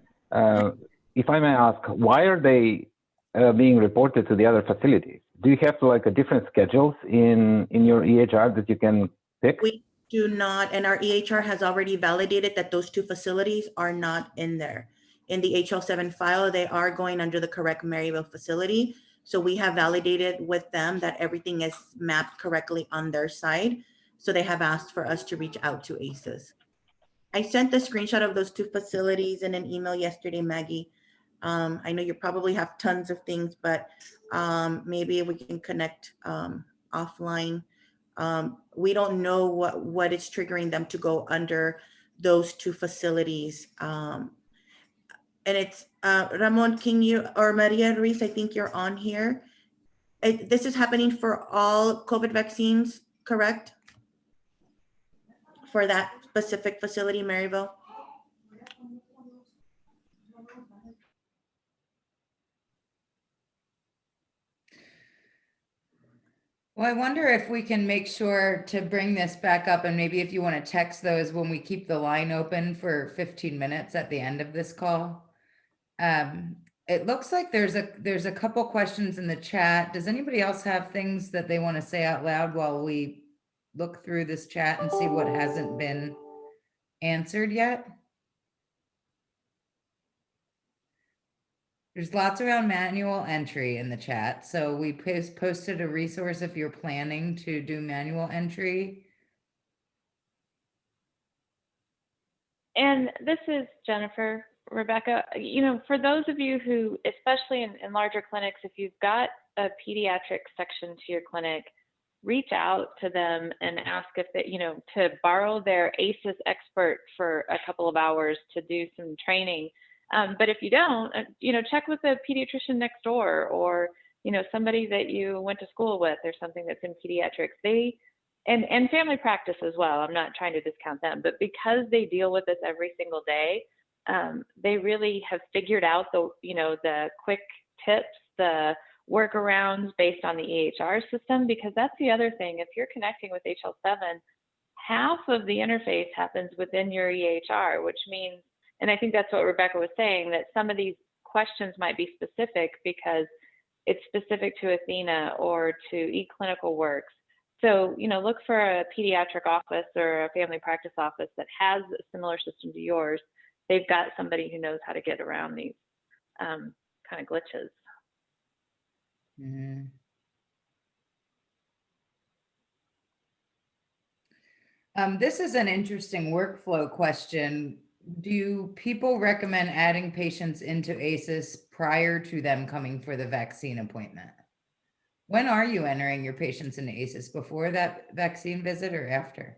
If I may ask, why are they being reported to the other facilities? Do you have like a different schedules in your EHR that you can pick? We do not, and our EHR has already validated that those 2 facilities are not in there. In the HL7 file, they are going under the correct Maryville facility. So we have validated with them that everything is mapped correctly on their side. So they have asked for us to reach out to ASIS. I sent the screenshot of those 2 facilities in an email yesterday, Maggie. I know you probably have tons of things, but maybe we can connect offline. We don't know what is triggering them to go under those 2 facilities. And it's Ramon, can you, or Maria Ruiz, I think you're on here. This is happening for all COVID vaccines, correct? For that specific facility, Maryville? Well, I wonder if we can make sure to bring this back up, and maybe if you want to text those when we keep the line open for 15 minutes at the end of this call. It looks like there's a couple questions in the chat. Does anybody else have things that they want to say out loud while we look through this chat and see what hasn't been answered yet? There's lots around manual entry in the chat. So we posted a resource if you're planning to do manual entry. And this is Jennifer. Rebecca, for those of you who, especially in larger clinics, if you've got a pediatric section to your clinic, reach out to them and ask if they, to borrow their ASIS expert for a couple of hours to do some training. But if you don't, check with the pediatrician next door, or, somebody that you went to school with or something that's in pediatrics. And family practice as well. I'm not trying to discount them, but because they deal with this every single day, they really have figured out the quick tips, the workarounds based on the EHR system, because that's the other thing. If you're connecting with HL7, half of the interface happens within your EHR, which means, and I think that's what Rebecca was saying, that some of these questions might be specific because it's specific to Athena or to eClinicalWorks. So, look for a pediatric office or a family practice office that has a similar system to yours. They've got somebody who knows how to get around these kind of glitches. Mm-hmm. This is an interesting workflow question. Do people recommend adding patients into ASIS prior to them coming for the vaccine appointment? When are you entering your patients into ASIS? Before that vaccine visit or after?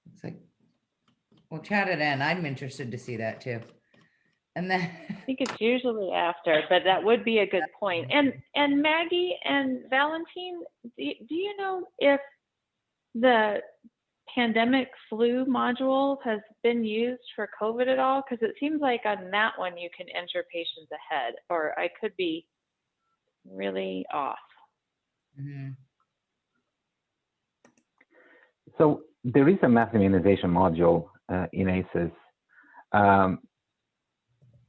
Looks like Well, chat it in. I'm interested to see that too. And then, I think it's usually after, but that would be a good point. And Maggie and Valentine, do you know if the pandemic flu module has been used for COVID at all? Because it seems like on that one you can enter patients ahead, or I could be really off. mhm. So there is a mass immunization module in ASIIS.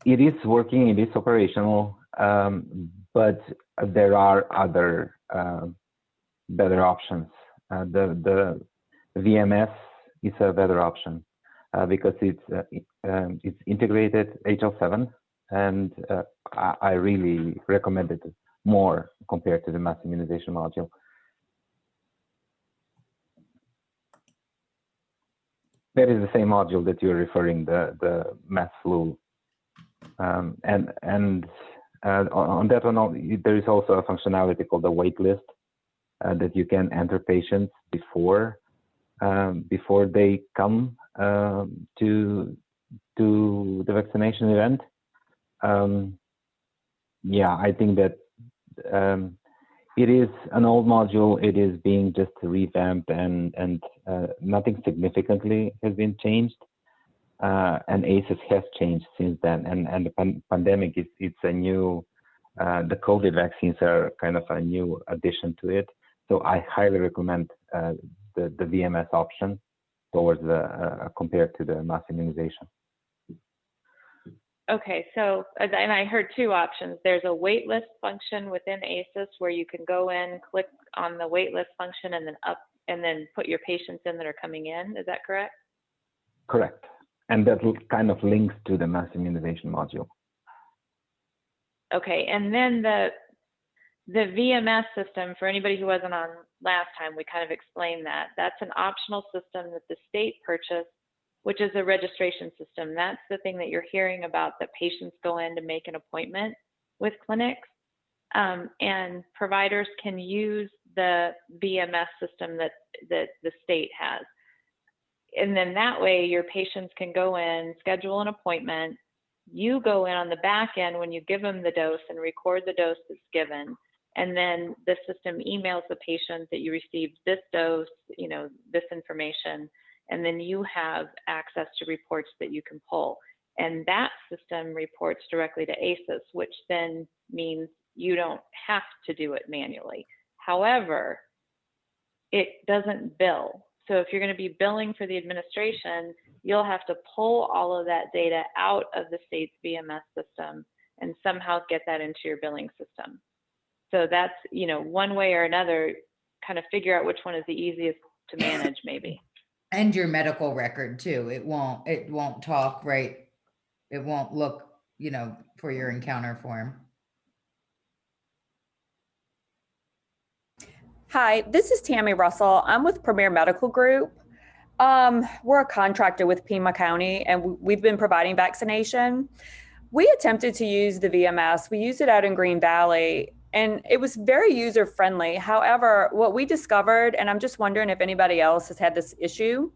It is working, it is operational, but there are other better options. The VMS is a better option because it's integrated HL7, and I really recommend it more compared to the mass immunization module. That is the same module that you're referring, the mass flu. On that one, there is also a functionality called the wait list that you can enter patients before they come to the vaccination event. Yeah, I think that it is an old module. It is being just revamped, and nothing significantly has been changed. And ASIIS has changed since then, and the pandemic it's a new. The COVID vaccines are kind of a new addition to it. So I highly recommend the VMS option towards compared to the mass immunization. Okay, so, and I heard two options. There's a wait list function within ASIIS where you can go in, click on the wait list function, and then put your patients in that are coming in. Is that correct? Correct. And that kind of links to the mass immunization module. Okay, and then the VMS system, for anybody who wasn't on last time, we kind of explained that. That's an optional system that the state purchased, which is a registration system. That's the thing that you're hearing about, that patients go in to make an appointment with clinics. And providers can use the VMS system that the state has. And then that way your patients can go in, schedule an appointment. You go in on the back end when you give them the dose and record the dose that's given. And then the system emails the patient that you received this dose, you know, this information, and then you have access to reports that you can pull. And that system reports directly to ASIIS, which then means you don't have to do it manually. However, it doesn't bill. So if you're going to be billing for the administration, you'll have to pull all of that data out of the state's VMS system and somehow get that into your billing system. So that's, you know, one way or another, kind of figure out which one is the easiest to manage, maybe. And your medical record too. It won't talk, right? It won't look, you know, for your encounter form. Hi, this is Tammy Russell. I'm with Premier Medical Group. We're a contractor with Pima County, and we've been providing vaccination. We attempted to use the VMS. We used it out in Green Valley, and it was very user-friendly. However, what we discovered, and I'm just wondering if anybody else has had this issue,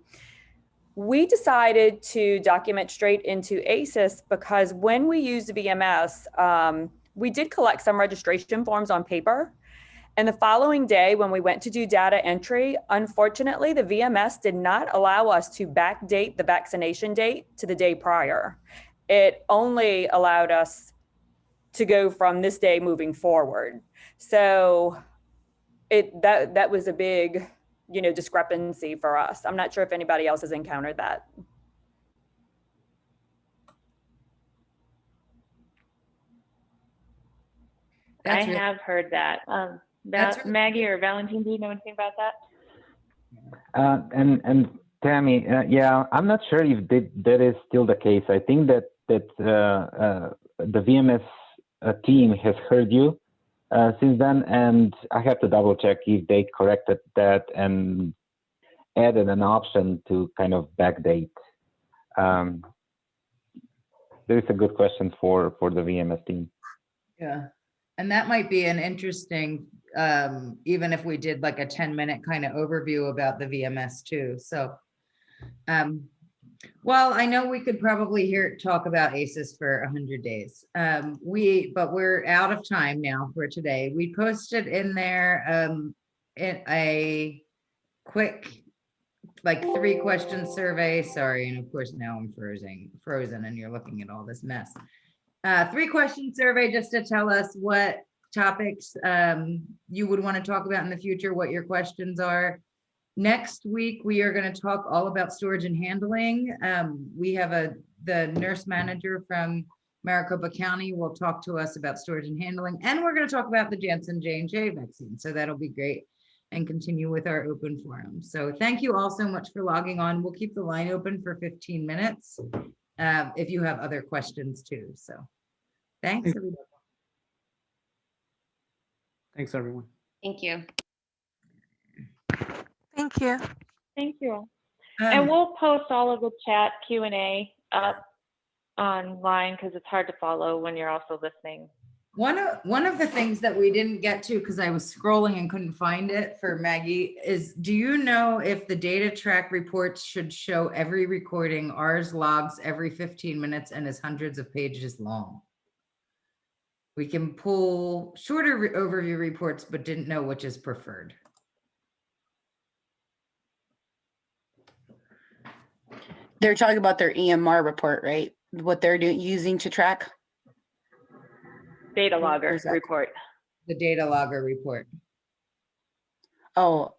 we decided to document straight into ASIIS because when we used VMS, we did collect some registration forms on paper. And the following day, when we went to do data entry, unfortunately, the VMS did not allow us to backdate the vaccination date to the day prior. It only allowed us to go from this day moving forward. So that was a big, you know, discrepancy for us. I'm not sure if anybody else has encountered that. I have heard that. Maggie or Valentine, do you know anything about that? And Tammy, yeah, I'm not sure if that is still the case. I think that the VMS team has heard you since then, and I have to double check if they corrected that and added an option to kind of backdate. There is a good question for the VMS team. Yeah. And that might be an interesting, even if we did like a 10-minute kind of overview about the VMS too. So Well, I know we could probably talk about ASIS for 100 days. But we're out of time now for today. We posted in there in a quick, like 3-question survey. Sorry, and of course now I'm frozen, and you're looking at all this mess. 3-question survey just to tell us what topics you would want to talk about in the future, what your questions are. Next week, we are going to talk all about storage and handling. We have the nurse manager from Maricopa County will talk to us about storage and handling, and we're going to talk about the Janssen J&J vaccine. So that'll be great, and continue with our open forum. So thank you all so much for logging on. We'll keep the line open for 15 minutes if you have other questions too. So thanks, everybody. Thanks, everyone. Thank you. Thank you. Thank you. And we'll post all of the chat Q&A up online because it's hard to follow when you're also listening. One of the things that we didn't get to because I was scrolling and couldn't find it for Maggie is, do you know if the data track reports should show every recording? Ours logs every 15 minutes and is hundreds of pages long. We can pull shorter overview reports, but didn't know which is preferred. They're talking about their EMR report, right? What they're using to track? Data logger report. The data logger report. Oh,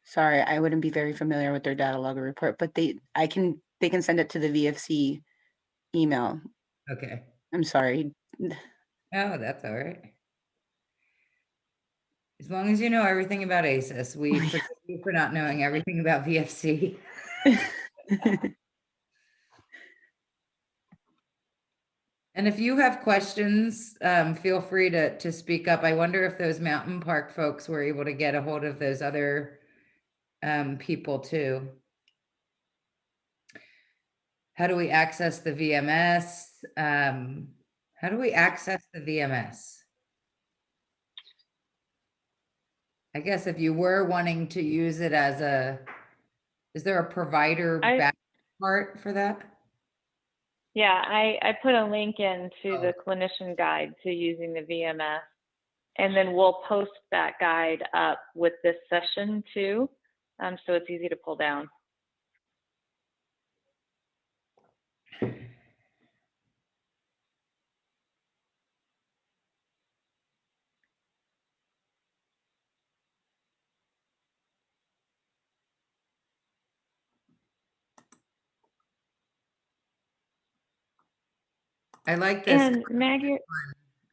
sorry, I wouldn't be very familiar with their data logger report, but they can send it to the VFC email. Okay. I'm sorry. Oh, that's all right. As long as you know everything about ASIS, we forgive you for not knowing everything about VFC. And if you have questions, feel free to speak up. I wonder if those Mountain Park folks were able to get a hold of those other people too. How do we access the VMS? How do we access the VMS? I guess if you were wanting to use it as is there a provider back part for that? Yeah, I put a link into the clinician guide to using the VMS, and then we'll post that guide up with this session too, so it's easy to pull down. I like this. And Maggie,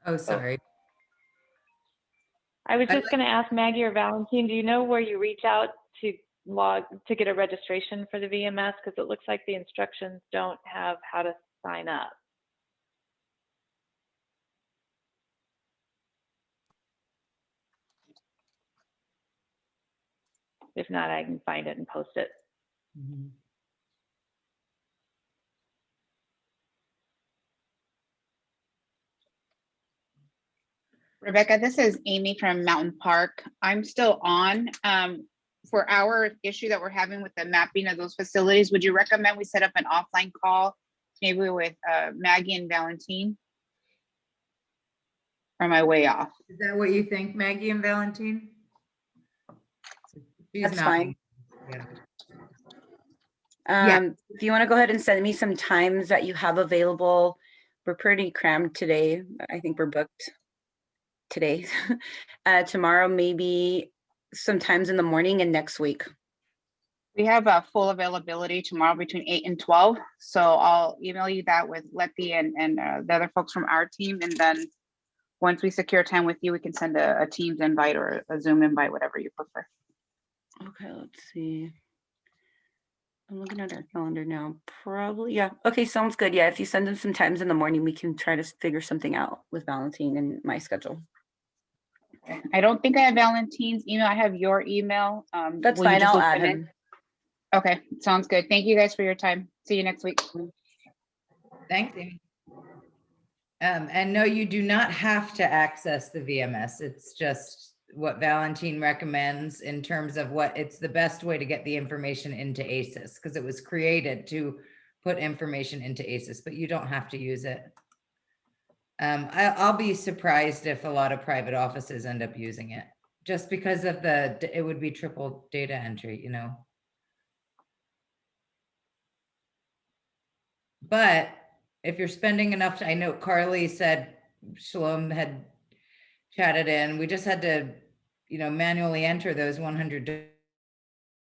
oh, sorry. I was just going to ask Maggie or Valentine, do you know where you reach out to get a registration for the VMS? Because it looks like the instructions don't have how to sign up. If not, I can find it and post it. Mm-hmm. Rebecca, this is Amy from Mountain Park. I'm still on. For our issue that we're having with the mapping of those facilities, would you recommend we set up an offline call, maybe with Maggie and Valentine? Or am I way off? Is that what you think, Maggie and Valentine? That's fine. Yeah. If you want to go ahead and send me some times that you have available, we're pretty crammed today. I think we're booked today. Tomorrow, maybe sometimes in the morning, and next week. We have a full availability tomorrow between 8 and 12. So I'll email you that with Letty and the other folks from our team. And then once we secure time with you, we can send a Teams invite or a Zoom invite, whatever you prefer. Okay, let's see. I'm looking at our calendar now. Probably, yeah. Okay, sounds good. Yeah, if you send them some times in the morning, we can try to figure something out with Valentine and my schedule. I don't think I have Valentine's email. I have your email. That's fine. I'll add him. Okay, sounds good. Thank you guys for your time. See you next week. Thanks, Amy. And no, you do not have to access the VMS. It's just what Valentine recommends in terms of what it's the best way to get the information into ASIS, because it was created to put information into ASIS, but you don't have to use it. I'll be surprised if a lot of private offices end up using it, just because of it would be triple data entry, you know. But if you're spending enough, I know Carly said, Shalom had chatted in, we just had to, you know, manually enter those 100.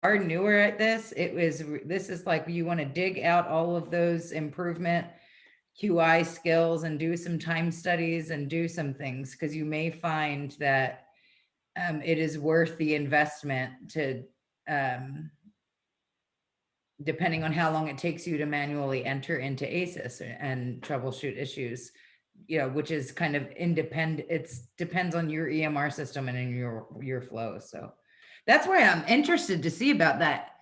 Are newer at this. This is like, you want to dig out all of those improvement QI skills and do some time studies and do some things, because you may find that it is worth the investment to, depending on how long it takes you to manually enter into ASIS and troubleshoot issues, you know, which is kind of independent. It depends on your EMR system and in your flow. So that's why I'm interested to see about that.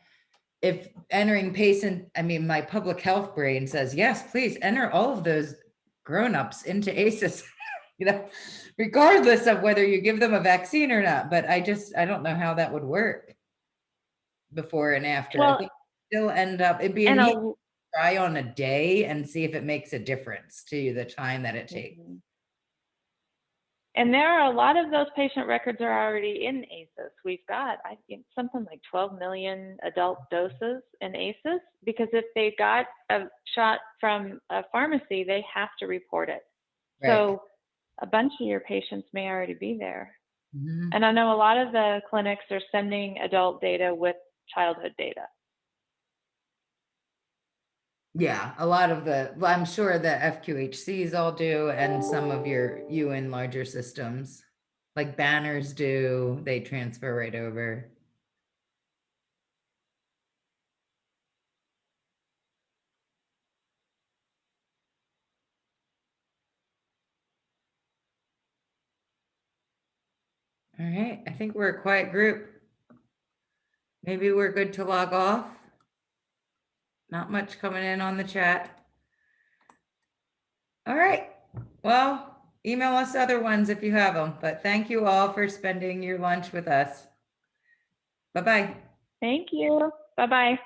If entering patient, I mean, my public health brain says, yes, please enter all of those grownups into ASIS, you know, regardless of whether you give them a vaccine or not. But I don't know how that would work before and after. Well, I think still end up, it'd be a neat try on a day and see if it makes a difference to the time that it takes. And there are a lot of those patient records are already in ASIS. We've got, I think, something like 12 million adult doses in ASIS, because if they got a shot from a pharmacy, they have to report it. Right. So a bunch of your patients may already be there. Mm-hmm. And I know a lot of the clinics are sending adult data with childhood data. Yeah, a lot of I'm sure the FQHCs all do, and some of you in larger systems, like Banners do, they transfer right over. All right, I think we're a quiet group. Maybe we're good to log off. Not much coming in on the chat. All right, well, email us other ones if you have them, but thank you all for spending your lunch with us. Bye-bye. Thank you. Bye-bye.